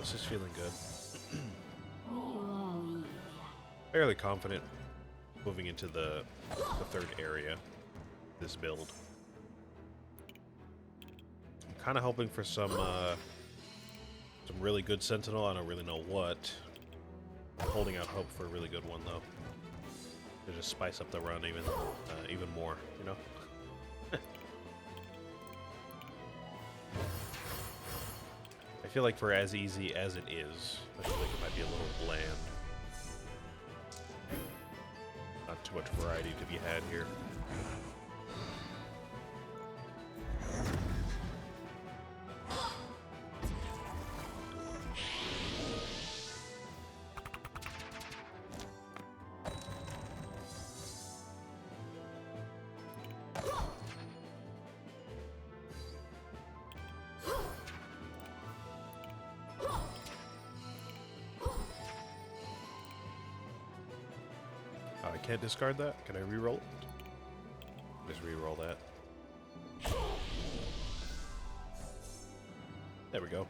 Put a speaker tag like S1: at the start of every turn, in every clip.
S1: This is feeling good. Fairly confident moving into the third area, this build. I'm kind of hoping for some really good Sentinel. I don't really know what. I'm holding out hope for a really good one, though. To just spice up the run even more, you know? I feel like for as easy as it is, I feel like it might be a little bland. Not too much variety to be had here. I can't discard that? Can I reroll? Just reroll that. There we go.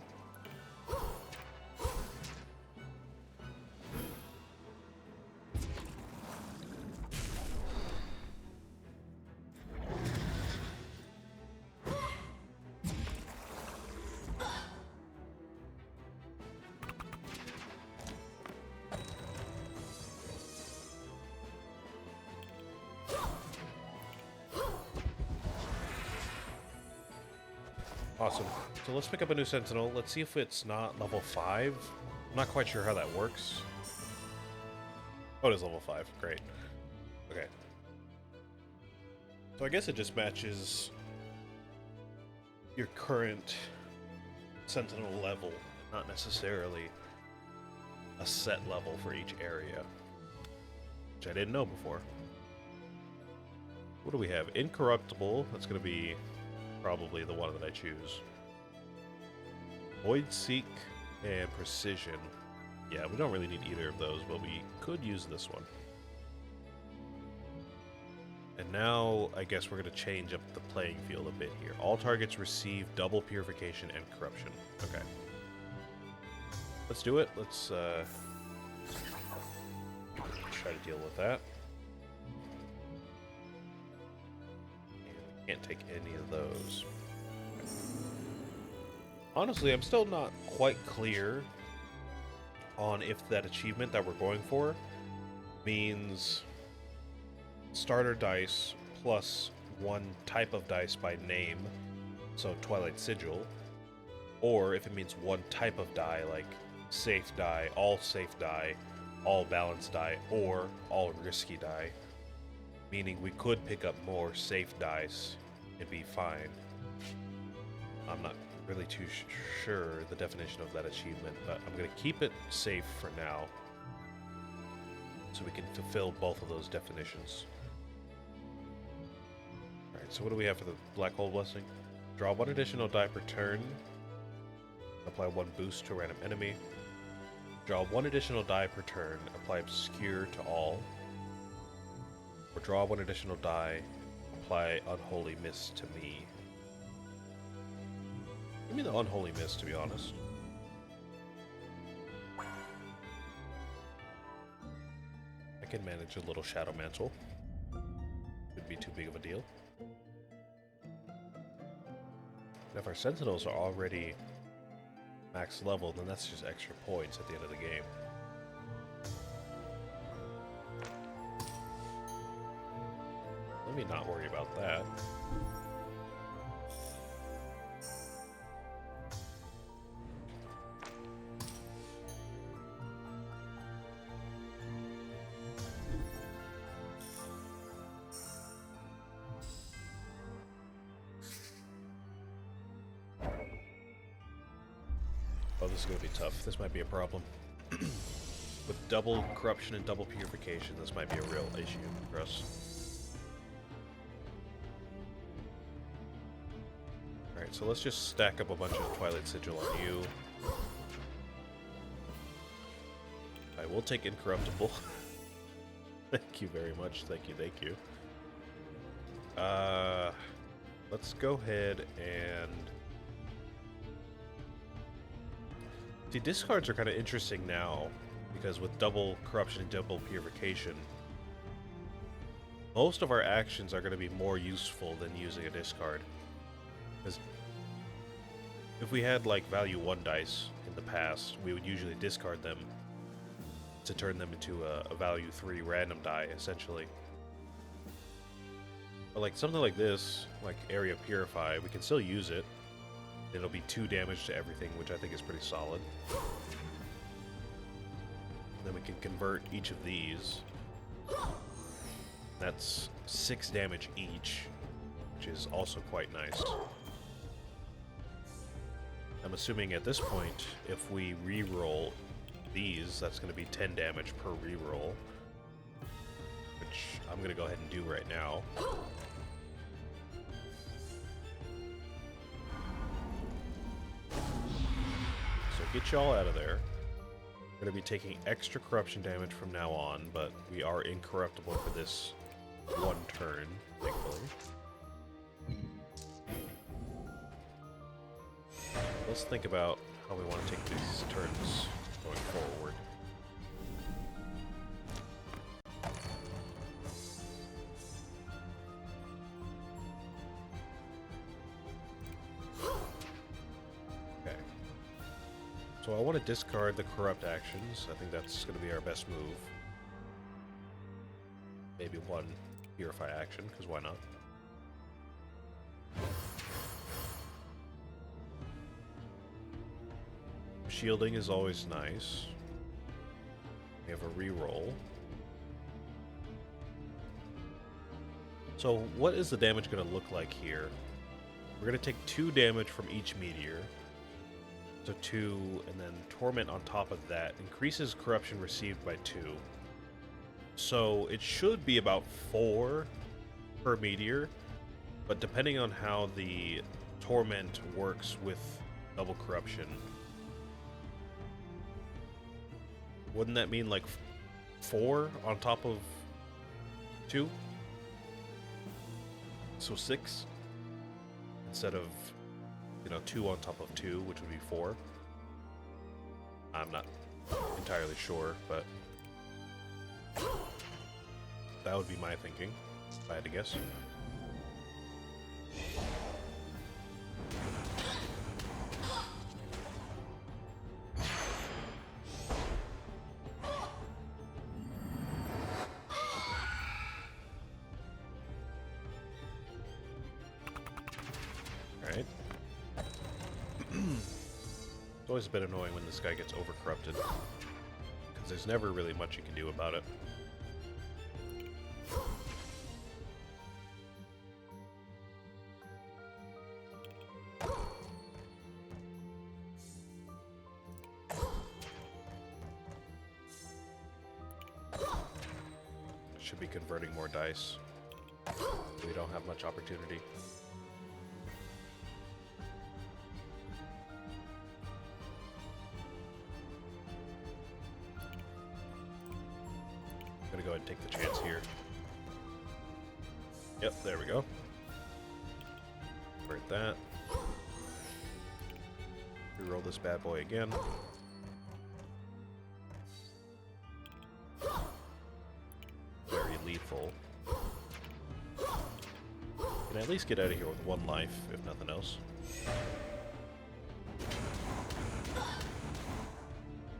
S1: Awesome. So let's pick up a new Sentinel. Let's see if it's not level 5. I'm not quite sure how that works. Oh, it is level 5. Great. Okay. So I guess it just matches your current Sentinel level, not necessarily a set level for each area, which I didn't know before. What do we have? Incorruptible. That's going to be probably the one that I choose. Void Seek and Precision. Yeah, we don't really need either of those, but we could use this one. And now, I guess we're going to change up the playing field a bit here. All targets receive double purification and corruption. Okay. Let's do it. Let's try to deal with that. Can't take any of those. Honestly, I'm still not quite clear on if that achievement that we're going for means starter dice plus one type of dice by name, so Twilight Sigil, or if it means one type of die, like safe die, all balanced die, or all risky die. Meaning we could pick up more safe dice and be fine. I'm not really too sure the definition of that achievement, but I'm going to keep it safe for now so we can fulfill both of those definitions. Alright, so what do we have for the Black Hole Blessing? Draw one additional die per turn. Apply one boost to a random enemy. Draw one additional die per turn. Apply Obscure to all. Or draw one additional die, apply Unholy Mist to me. Give me the Unholy Mist, to be honest. I can manage a little Shadow Mantle. Wouldn't be too big of a deal. And if our Sentinels are already max level, then that's just extra points at the end of the game. Let me not worry about that. Oh, this is going to be tough. This might be a problem. With double corruption and double purification, this might be a real issue for us. Alright, so let's just stack up a bunch of Twilight Sigil on you. I will take Incorruptible. Thank you very much. Thank you, thank you. Let's go ahead and The discards are kind of interesting now, because with double corruption and double purification, most of our actions are going to be more useful than using a discard. Because if we had like value 1 dice in the past, we would usually discard them to turn them into a value 3 random die, essentially. But like something like this, like Area Purify, we can still use it. It'll be 2 damage to everything, which I think is pretty solid. And then we can convert each of these. That's 6 damage each, which is also quite nice. I'm assuming at this point, if we re-roll these, that's going to be 10 damage per re-roll, which I'm going to go ahead and do right now. So get y'all out of there. We're going to be taking extra corruption damage from now on, but we are incorruptible for this 1 turn, thankfully. Let's think about how we want to take these turns going forward. Okay. So I want to discard the corrupt actions. I think that's going to be our best move. Maybe 1 purify action, because why not? Shielding is always nice. We have a reroll. So what is the damage going to look like here? We're going to take 2 damage from each meteor. So 2, and then Torment on top of that increases corruption received by 2. So it should be about 4 per meteor, but depending on how the Torment works with double corruption, wouldn't that mean like 4 on top of 2? So 6? Instead of, 2 on top of 2, which would be 4. I'm not entirely sure, but that would be my thinking, if I had to guess. Alright. It's always a bit annoying when this guy gets over-corrupted, because there's never really much you can do about it. Should be converting more dice. We don't have much opportunity. I'm gonna go ahead and take the chance here. Yep, there we go. Convert that. Reroll this bad boy again. Very lethal. Can at least get out of here with 1 life, if nothing else.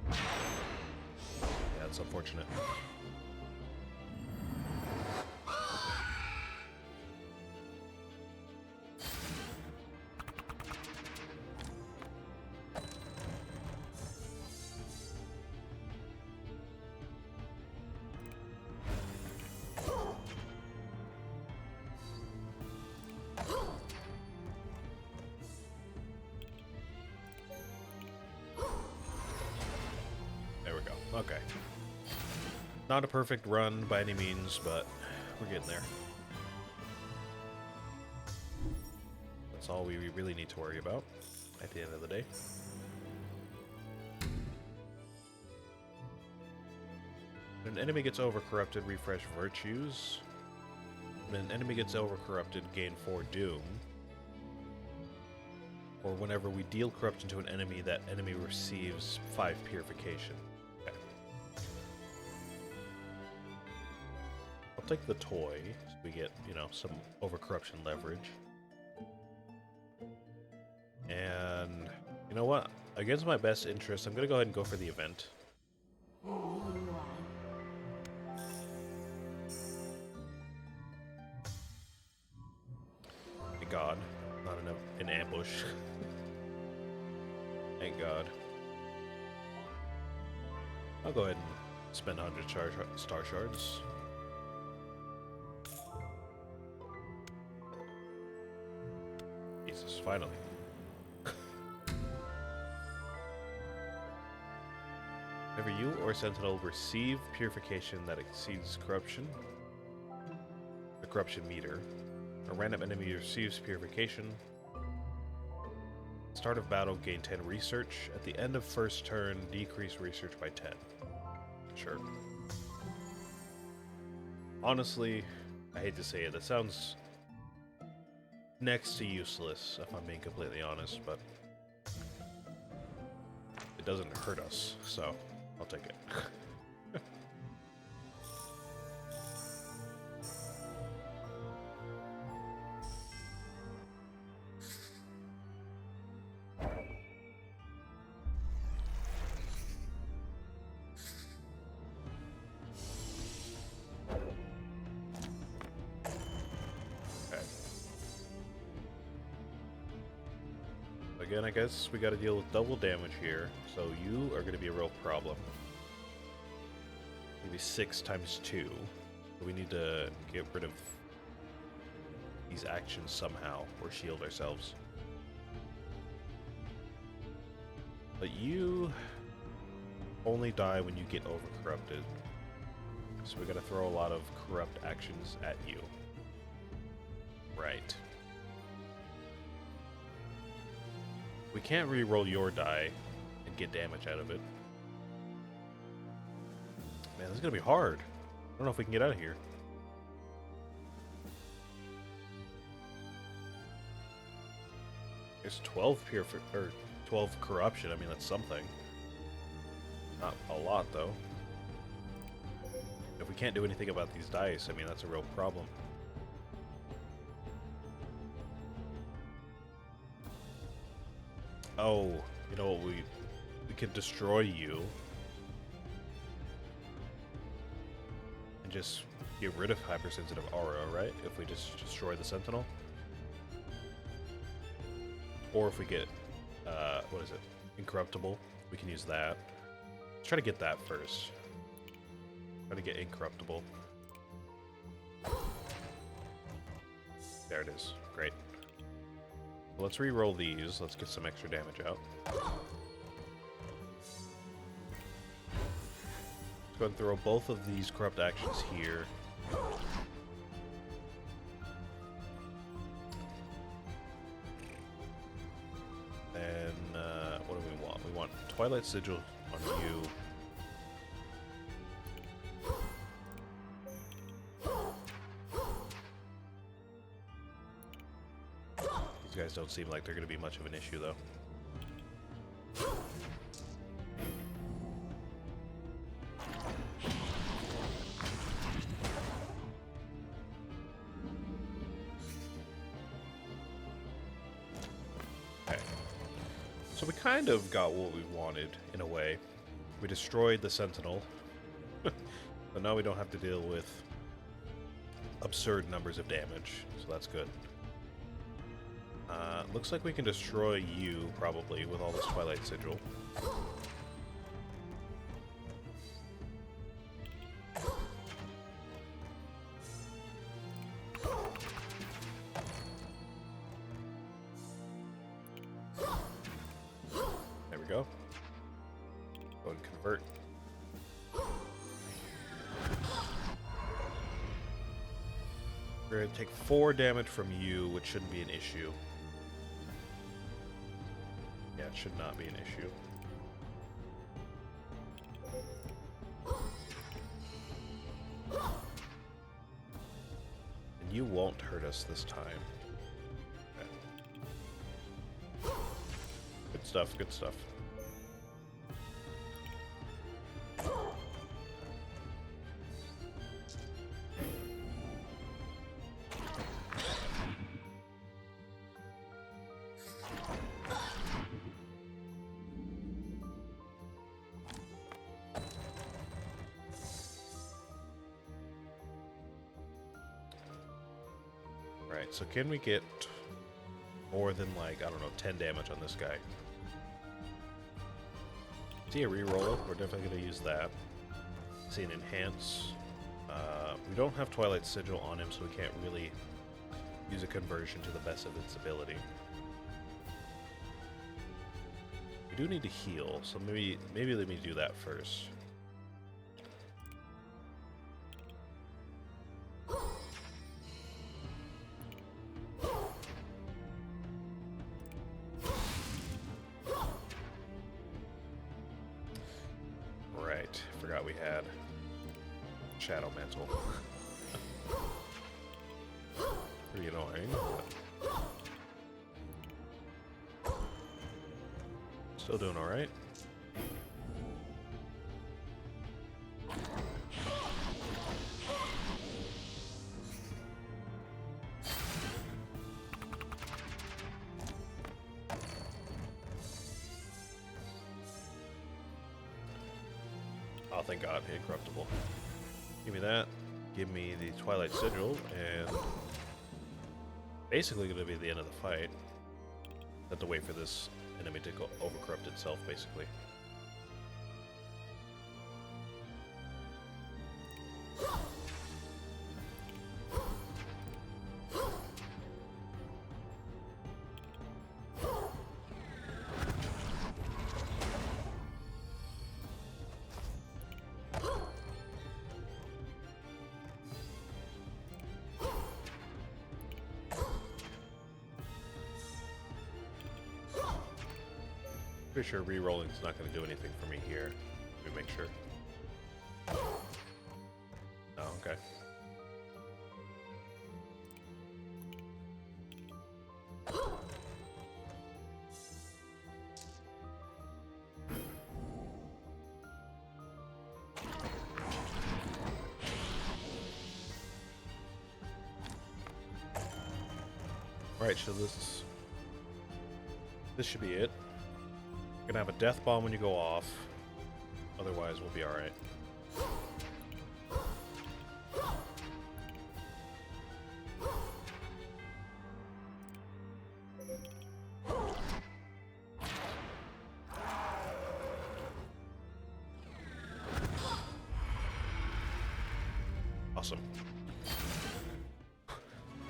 S1: Yeah, that's unfortunate. Okay. Not a perfect run by any means, but we're getting there. That's all we really need to worry about at the end of the day. When an enemy gets over-corrupted, refresh virtues. When an enemy gets over-corrupted, gain 4 doom. Or whenever we deal corruption to an enemy, that enemy receives 5 purification. Okay. I'll take the toy, so we get, you know, some over-corruption leverage. And, you know what? Against my best interest, I'm gonna go ahead and go for the event. Thank God. Not an ambush. Thank God. I'll go ahead and spend 100 star shards. Jesus, finally. Whenever you or Sentinel receive purification that exceeds corruption, the corruption meter, a random enemy receives purification. Start of battle, gain 10 research. At the end of first turn, decrease research by 10. Sure. Honestly, I hate to say it, that sounds next to useless, if I'm being completely honest, but it doesn't hurt us, so I'll take it. Again, I guess we gotta deal with double damage here, so you are gonna be a real problem. Maybe 6 times 2. So we need to get rid of these actions somehow, or shield ourselves. But you only die when you get over-corrupted. So we gotta throw a lot of corrupt actions at you. Right. We can't re-roll your die and get damage out of it. Man, this is gonna be hard. I don't know if we can get out of here. There's 12 or 12 corruption. I mean, that's something. Not a lot, though. If we can't do anything about these dice, I mean, that's a real problem. Oh, you know what, we could destroy you and just get rid of hypersensitive aura, right? If we just destroy the Sentinel. Or if we get, what is it? Incorruptible. We can use that. Let's try to get that first. Try to get Incorruptible. There it is. Great. Let's re-roll these. Let's get some extra damage out. Let's go ahead and throw both of these corrupt actions here. And what do we want? We want Twilight Sigil on you. These guys don't seem like they're going to be much of an issue, though. Okay. So we kind of got what we wanted, in a way. We destroyed the Sentinel. So now we don't have to deal with absurd numbers of damage, so that's good. Looks like we can destroy you, probably, with all this Twilight Sigil. There we go. Go and convert. We're going to take 4 damage from you, which shouldn't be an issue. Yeah, it should not be an issue. And you won't hurt us this time. Okay. stuff, good stuff. Right, so can we get more than, like, I don't know, 10 damage on this guy? See a reroll? We're definitely going to use that. See an enhance. We don't have Twilight Sigil on him, so we can't really use a conversion to the best of its ability. We do need to heal, so maybe let me do that first. Right, forgot we had Shadow Mantle. Pretty annoying. Still doing alright. Oh, thank God, incorruptible. Give me that. Give me the Twilight Sigil, and basically going to be the end of the fight. Have to wait for this enemy to go overcorrupt itself, basically. Pretty sure re-rolling is not going to do anything for me here. Let me make sure. Oh, okay. Alright, so this should be it. Gonna have a death bomb when you go off. Otherwise, we'll be alright. Awesome.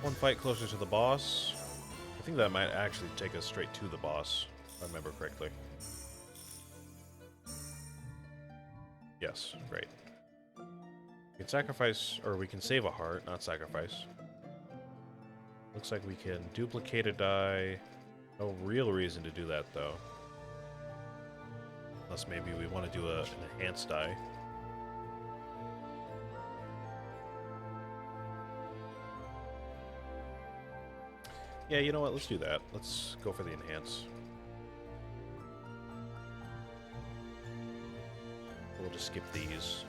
S1: One fight closer to the boss. I think that might actually take us straight to the boss, if I remember correctly. Yes, great. We can sacrifice, or we can save a heart, not sacrifice. Looks like we can duplicate a die. No real reason to do that, though. Unless maybe we want to do an enhanced die. Yeah, you know what? Let's do that. Let's go for the enhance. We'll just skip these.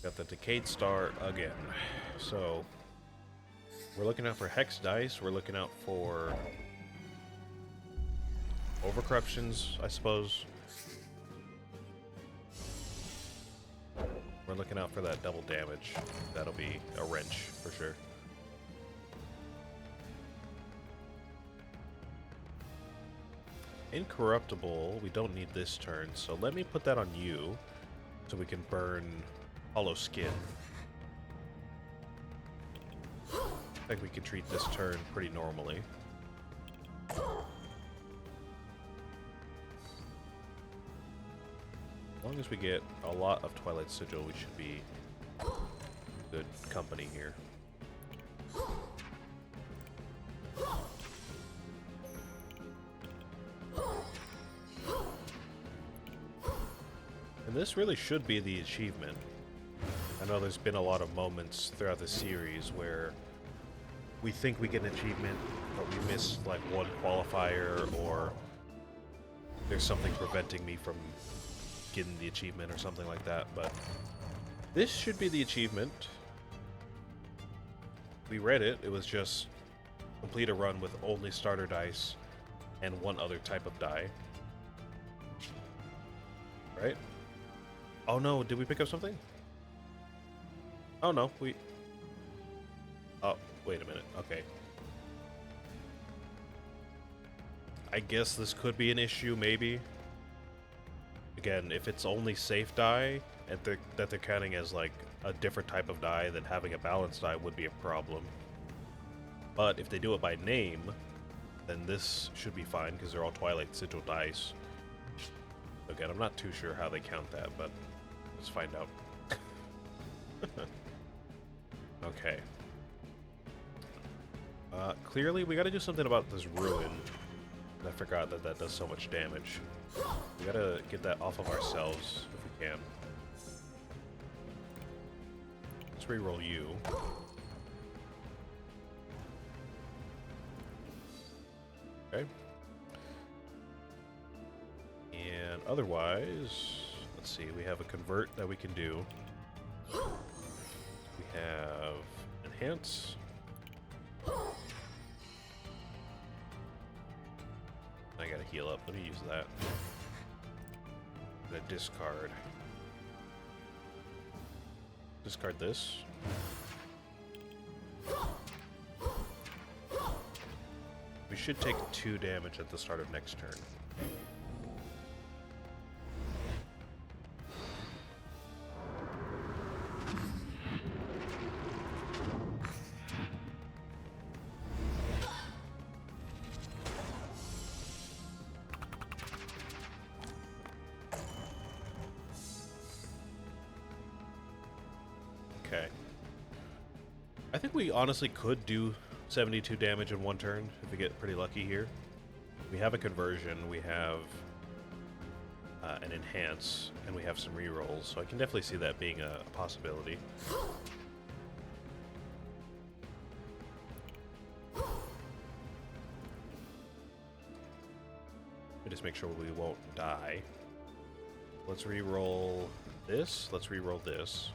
S1: Got the Decayed Star again. So, we're looking out for Hex Dice, we're looking out for Overcorruptions, I suppose. We're looking out for that double damage. That'll be a wrench, for sure. Incorruptible, we don't need this turn, so let me put that on you, so we can burn Hollow Skin. I think we can treat this turn pretty normally. As long as we get a lot of Twilight Sigil, we should be good company here. And this really should be the achievement. I know there's been a lot of moments throughout the series where we think we get an achievement, but we miss like one qualifier, or there's something preventing me from getting the achievement or something like that, but this should be the achievement. We read it, it was just complete a run with only starter dice and one other type of die. Right? Oh no, did we pick up something? Oh no, we... Oh, wait a minute, okay. I guess this could be an issue, maybe. Again, if it's only safe die, and that they're counting as like a different type of die, then having a balanced die would be a problem. But if they do it by name, then this should be fine, because they're all Twilight Sigil dice. Again, I'm not too sure how they count that, but let's find out. Okay. Clearly, we gotta do something about this ruin. I forgot that that does so much damage. We gotta get that off of ourselves, if we can. Let's reroll you. Okay. And otherwise, let's see, we have a convert that we can do. We have enhance. I gotta heal up. Let me use that. The discard. Discard this. We should take 2 damage at the start of next turn. Okay. I think we honestly could do 72 damage in one turn if we get pretty lucky here. We have a conversion, we have an enhance, and we have some rerolls, so I can definitely see that being a possibility. Let me just make sure we won't die. Let's reroll this, let's reroll this.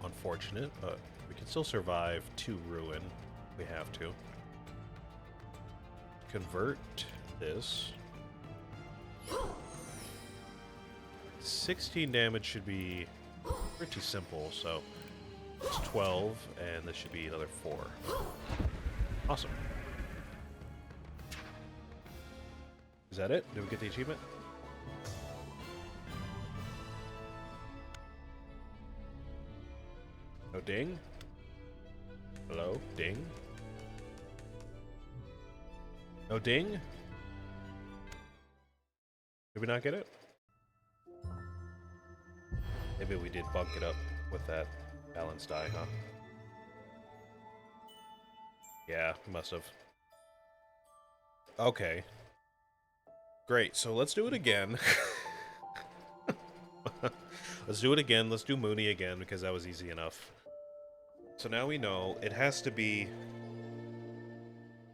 S1: Unfortunate, but we can still survive 2 ruin. We have to. Convert this. 16 damage should be pretty simple, so it's 12, and this should be another 4. Awesome. Is that it? Did we get the achievement? No ding? Hello? Ding? No ding? Did we not get it? Maybe we did bunk it up with that balance die, huh? Yeah, we must have. Okay. Great, so let's do it again. Let's do it again. Let's do Mooney again, because that was easy enough. So now we know it has to be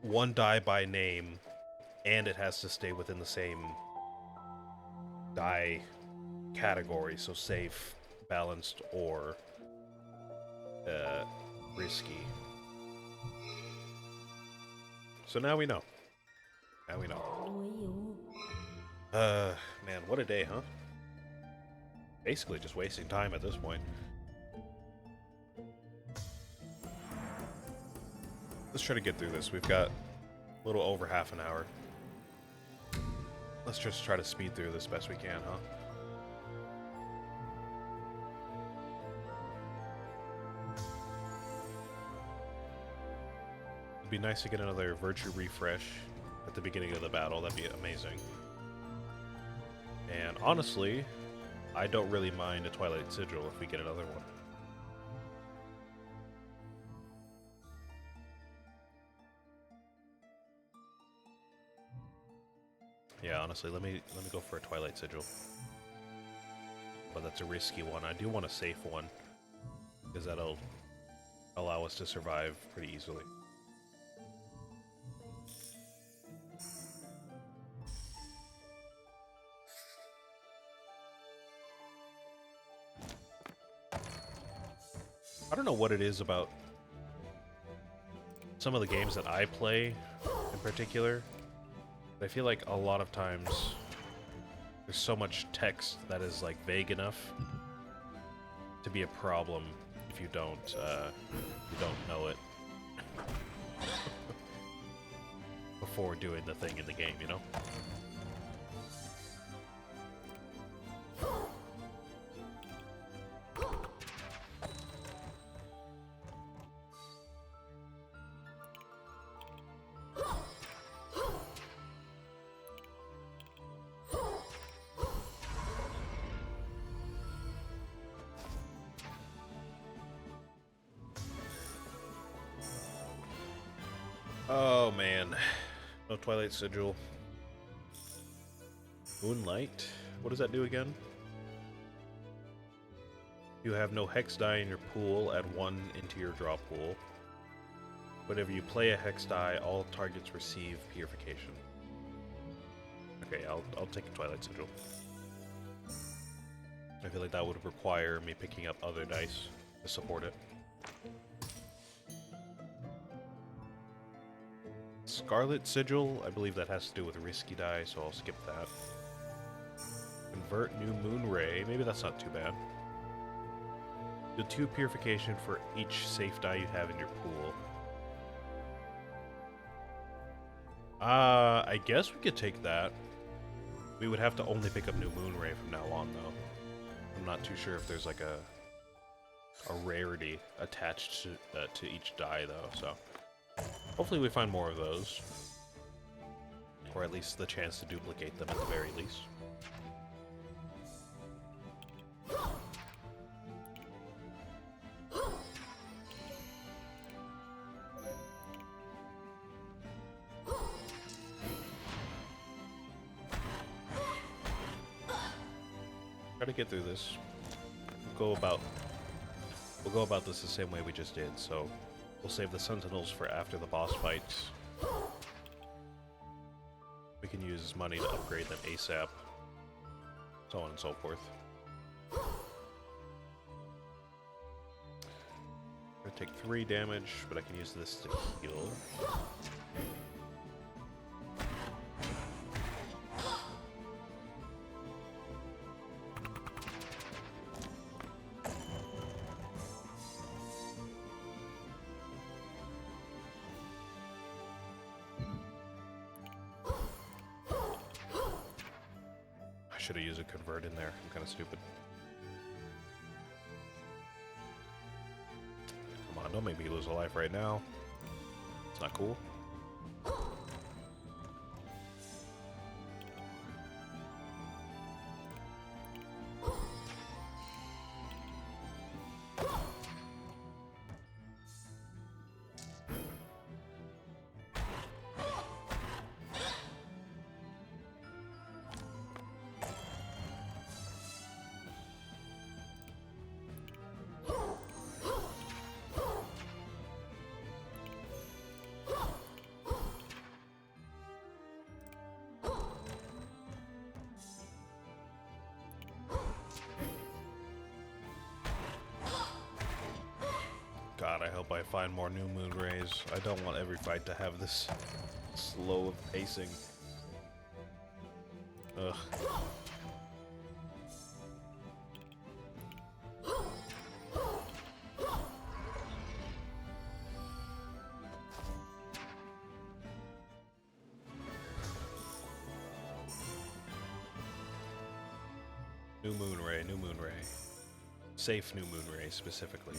S1: 1 die by name, and it has to stay within the same die category, so safe, balanced, or risky. So now we know. Now we know. Man, what a day, huh? Basically just wasting time at this point. Let's try to get through this. We've got a little over half an hour. Let's just try to speed through this best we can, huh? It'd be nice to get another virtue refresh at the beginning of the battle. That'd be amazing. And honestly, I don't really mind a Twilight Sigil if we get another one. Yeah, honestly, let me go for a Twilight Sigil. But that's a risky one. I do want a safe one, because that'll allow us to survive pretty easily. I don't know what it is about some of the games that I play in particular. I feel like a lot of times there's so much text that is like vague enough to be a problem if you don't know it before doing the thing in the game, you know? Oh man, no Twilight Sigil. Moonlight? What does that do again? You have no hex die in your pool, add 1 into your draw pool. Whenever you play a hex die, all targets receive purification. Okay, I'll take a Twilight Sigil. I feel like that would require me picking up other dice to support it. Scarlet Sigil, I believe that has to do with risky die, so I'll skip that. Convert New Moon Ray, maybe that's not too bad. Deal 2 purification for each safe die you have in your pool. I guess we could take that. We would have to only pick up New Moon Ray from now on, though. I'm not too sure if there's like a rarity attached to each die, though, so... Hopefully we find more of those. Or at least the chance to duplicate them at the very least. Try to get through this. We'll go about this the same way we just did, so we'll save the Sentinels for after the boss fights. We can use money to upgrade them ASAP. So on and so forth. I'm gonna take 3 damage, but I can use this to heal. I should have used a convert in there. I'm kind of stupid. Come on, don't make me lose a life right now. It's not cool. God, I hope I find more New Moon Rays. I don't want every fight to have this slow pacing. Ugh. New Moon Ray, New Moon Ray. Safe New Moon Ray, specifically.